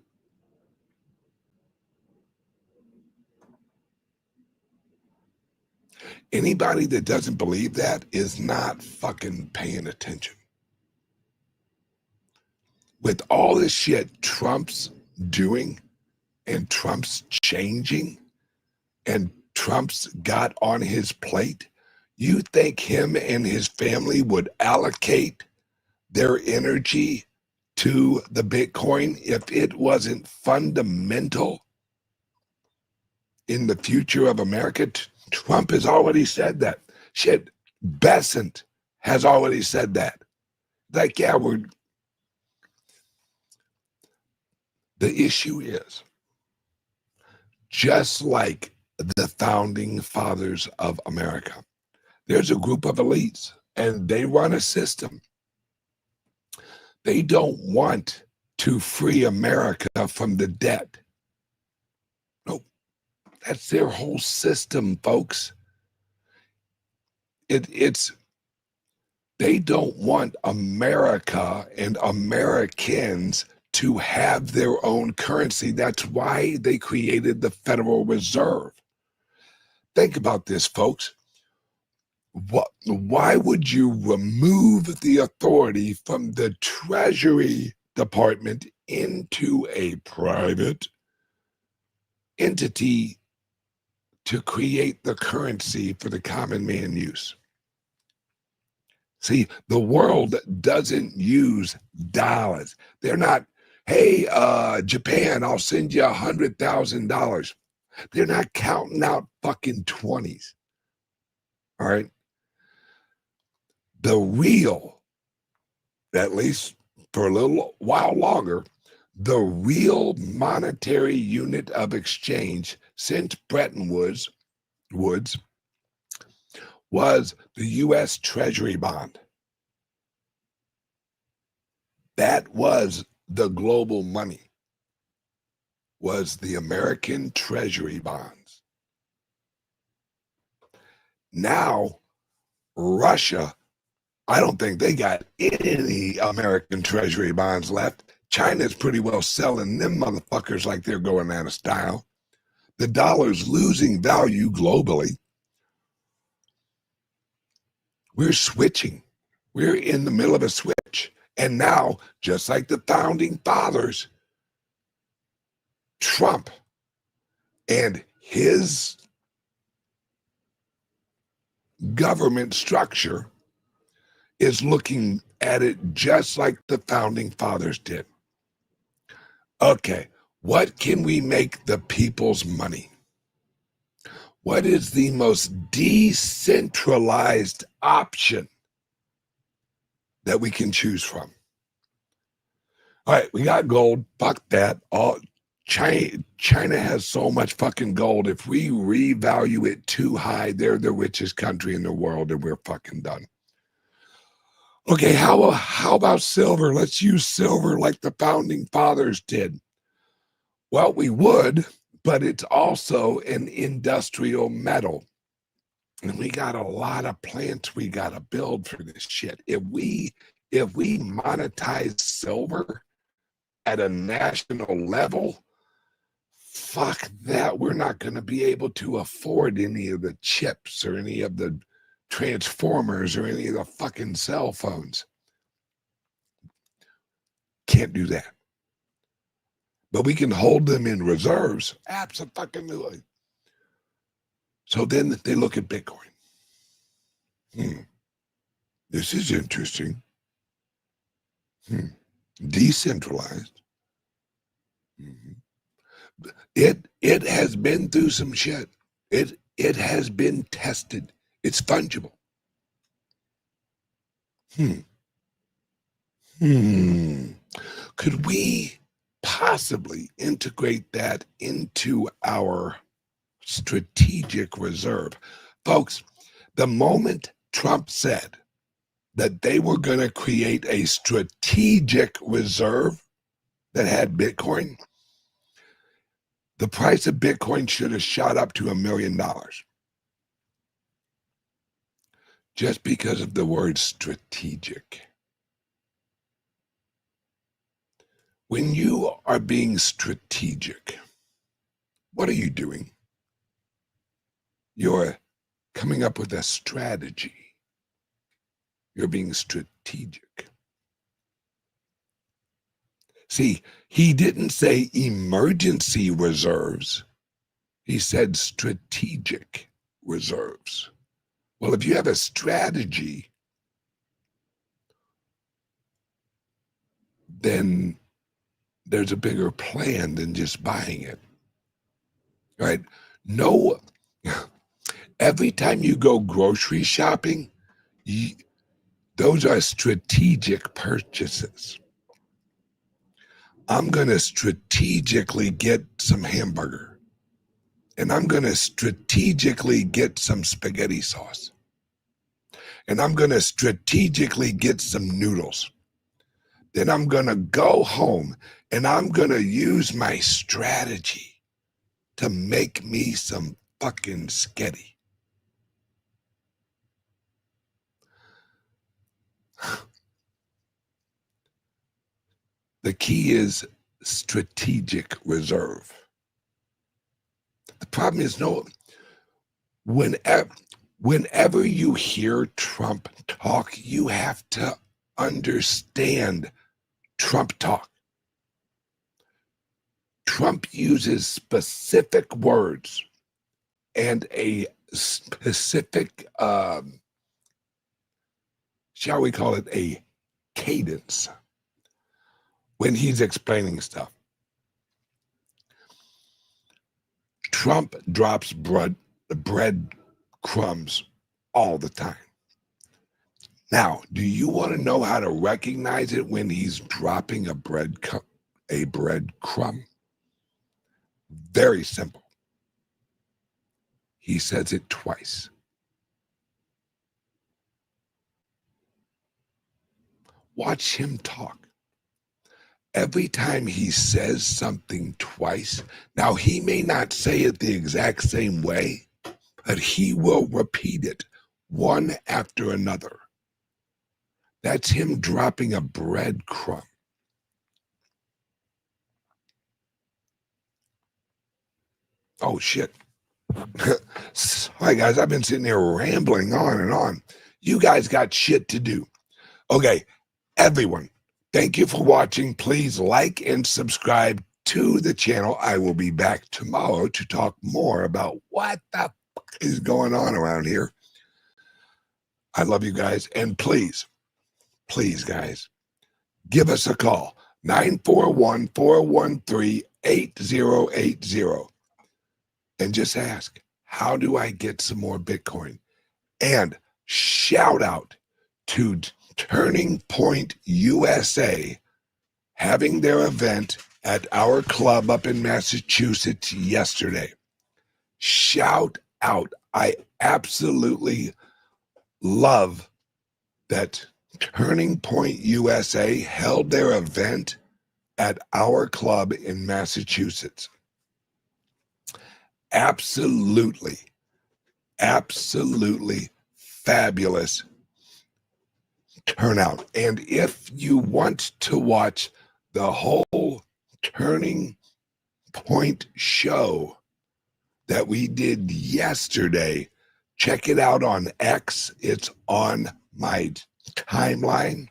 Anybody that doesn't believe that is not fucking paying attention. With all this shit Trump's doing and Trump's changing and Trump's got on his plate, you think him and his family would allocate their energy to the Bitcoin if it wasn't fundamental in the future of America? Trump has already said that. Shit, Besant has already said that. Like, yeah, the issue is, just like the founding fathers of America, there's a group of elites and they run a system. They don't want to free America from the debt. No, that's their whole system, folks. They don't want America and Americans to have their own currency. That's why they created the Federal Reserve. Think about this, folks. Why would you remove the authority from the Treasury Department into a private entity to create the currency for the common man use. See, the world doesn't use dollars. They're not, hey, Japan, I'll send you $100,000. They're not counting out fucking 20s. All right. The real, at least for a little while longer, the real monetary unit of exchange since Bretton Woods was the U.S. Treasury bond. That was the global money, was the American Treasury bonds. Now, Russia, I don't think they got any American Treasury bonds left. China's pretty well selling them motherfuckers like they're going out of style. The dollar's losing value globally. We're switching. We're in the middle of a switch. And now, just like the founding fathers, Trump and his government structure is looking at it just like the founding fathers did. Okay, what can we make the people's money? What is the most decentralized option that we can choose from? All right, we got gold. Fuck that. China has so much fucking gold. If we revalue it too high, they're the richest country in the world, and we're fucking done. Okay, how about silver? Let's use silver like the founding fathers did. Well, we would, but it's also an industrial metal. And we got a lot of plants we got to build for this shit. If we monetize silver at a national level, fuck that. We're not going to be able to afford any of the chips or any of the transformers or any of the fucking cell phones. Can't do that. But we can hold them in reserves. Absolutely. So then they look at Bitcoin. This is interesting. Decentralized. It has been through some shit. It has been tested. It's fungible. Could we possibly integrate that into our strategic reserve? Folks, the moment Trump said that they were going to create a strategic reserve that had Bitcoin, the price of Bitcoin should have shot up to $1 million. Just because of the word strategic. When you are being strategic, what are you doing? You're coming up with a strategy. You're being strategic. See, he didn't say emergency reserves. He said strategic reserves. Well, if you have a strategy, then there's a bigger plan than just buying it, right? No, every time you go grocery shopping, those are strategic purchases. I'm going to strategically get some hamburger, and I'm going to strategically get some spaghetti sauce, and I'm going to strategically get some noodles. Then I'm going to go home and I'm going to use my strategy to make me some fucking sketty. The key is strategic reserve. The problem is, whenever you hear Trump talk, you have to understand Trump talk. Trump uses specific words and a specific, shall we call it a cadence when he's explaining stuff. Trump drops bread crumbs all the time. Now, do you want to know how to recognize it when he's dropping a bread crumb? Very simple. He says it twice. Watch him talk. Every time he says something twice, now he may not say it the exact same way, but he will repeat it one after another. That's him dropping a breadcrumb. Oh, shit. Sorry, guys, I've been sitting here rambling on and on. You guys got shit to do. Okay, everyone, thank you for watching. Please like and subscribe to the channel. I will be back tomorrow to talk more about what the fuck is going on around here. I love you guys. And please, guys, give us a call. 941-413-8080. And just ask, how do I get some more Bitcoin? And shout out to Turning Point USA having their event at our club up in Massachusetts yesterday. Shout out. I absolutely love that Turning Point USA held their event at our club in Massachusetts. Absolutely fabulous turnout. And if you want to watch the whole Turning Point show that we did yesterday, check it out on X. It's on my timeline,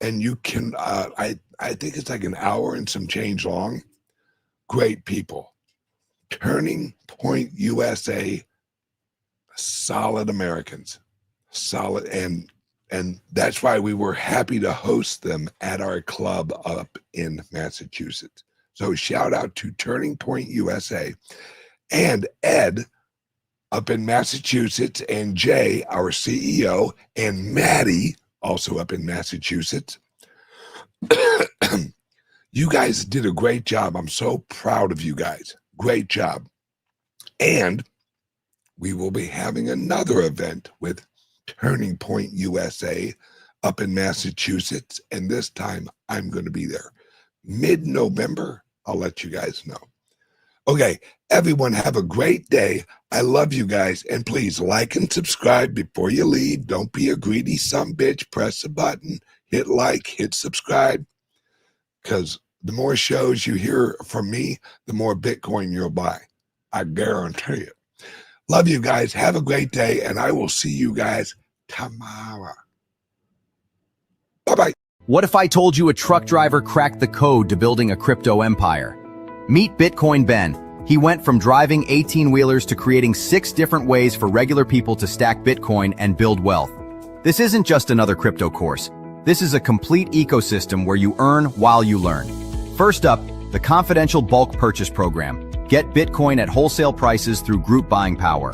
and you can I think it's like an hour and some change long. Great people. Turning Point USA, solid Americans, solid, and that's why we were happy to host them at our club up in Massachusetts. So shout out to Turning Point USA and Ed up in Massachusetts, and Jay, our CEO, and Maddie, also up in Massachusetts. You guys did a great job. I'm so proud of you guys. Great job. And we will be having another event with Turning Point USA up in Massachusetts, and this time I'm going to be there. Mid-November, I'll let you guys know. Okay, everyone have a great day. I love you guys, and please like and subscribe before you leave. Don't be a greedy sumbitch. Press a button, hit like, hit subscribe, because the more shows you hear from me, the more Bitcoin you'll buy. I guarantee it. Love you guys. Have a great day, and I will see you guys tomorrow. Bye-bye. What if I told you a truck driver cracked the code to building a crypto empire? Meet Bitcoin Ben. He went from driving 18-wheelers to creating 6 different ways for regular people to stack Bitcoin and build wealth. This isn't just another crypto course. This is a complete ecosystem where you earn while you learn. First up, the confidential bulk purchase program. Get Bitcoin at wholesale prices through group buying power.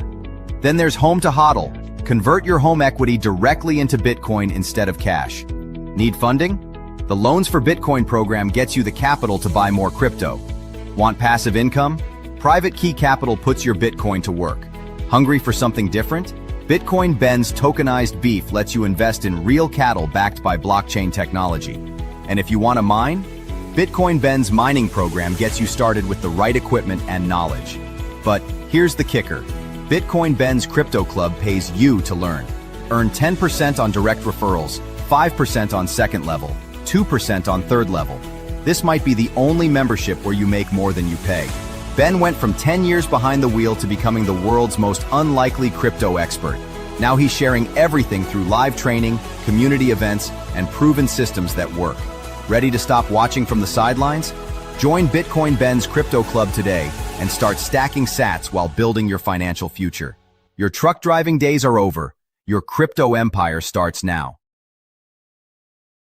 Then there's Home to HODL. Convert your home equity directly into Bitcoin instead of cash. Need funding? The Loans for Bitcoin program gets you the capital to buy more crypto. Want passive income? Private Key Capital puts your Bitcoin to work. Hungry for something different? Bitcoin Ben's tokenized beef lets you invest in real cattle backed by blockchain technology. And if you want to mine? Bitcoin Ben's mining program gets you started with the right equipment and knowledge. But here's the kicker. Bitcoin Ben's Crypto Club pays you to learn. Earn 10% on direct referrals, 5% on second level, 2% on third level. This might be the only membership where you make more than you pay. Ben went from 10 years behind the wheel to becoming the world's most unlikely crypto expert. Now he's sharing everything through live training, community events, and proven systems that work. Ready to stop watching from the sidelines? Join Bitcoin Ben's Crypto Club today and start stacking sats while building your financial future. Your truck driving days are over. Your crypto empire starts now.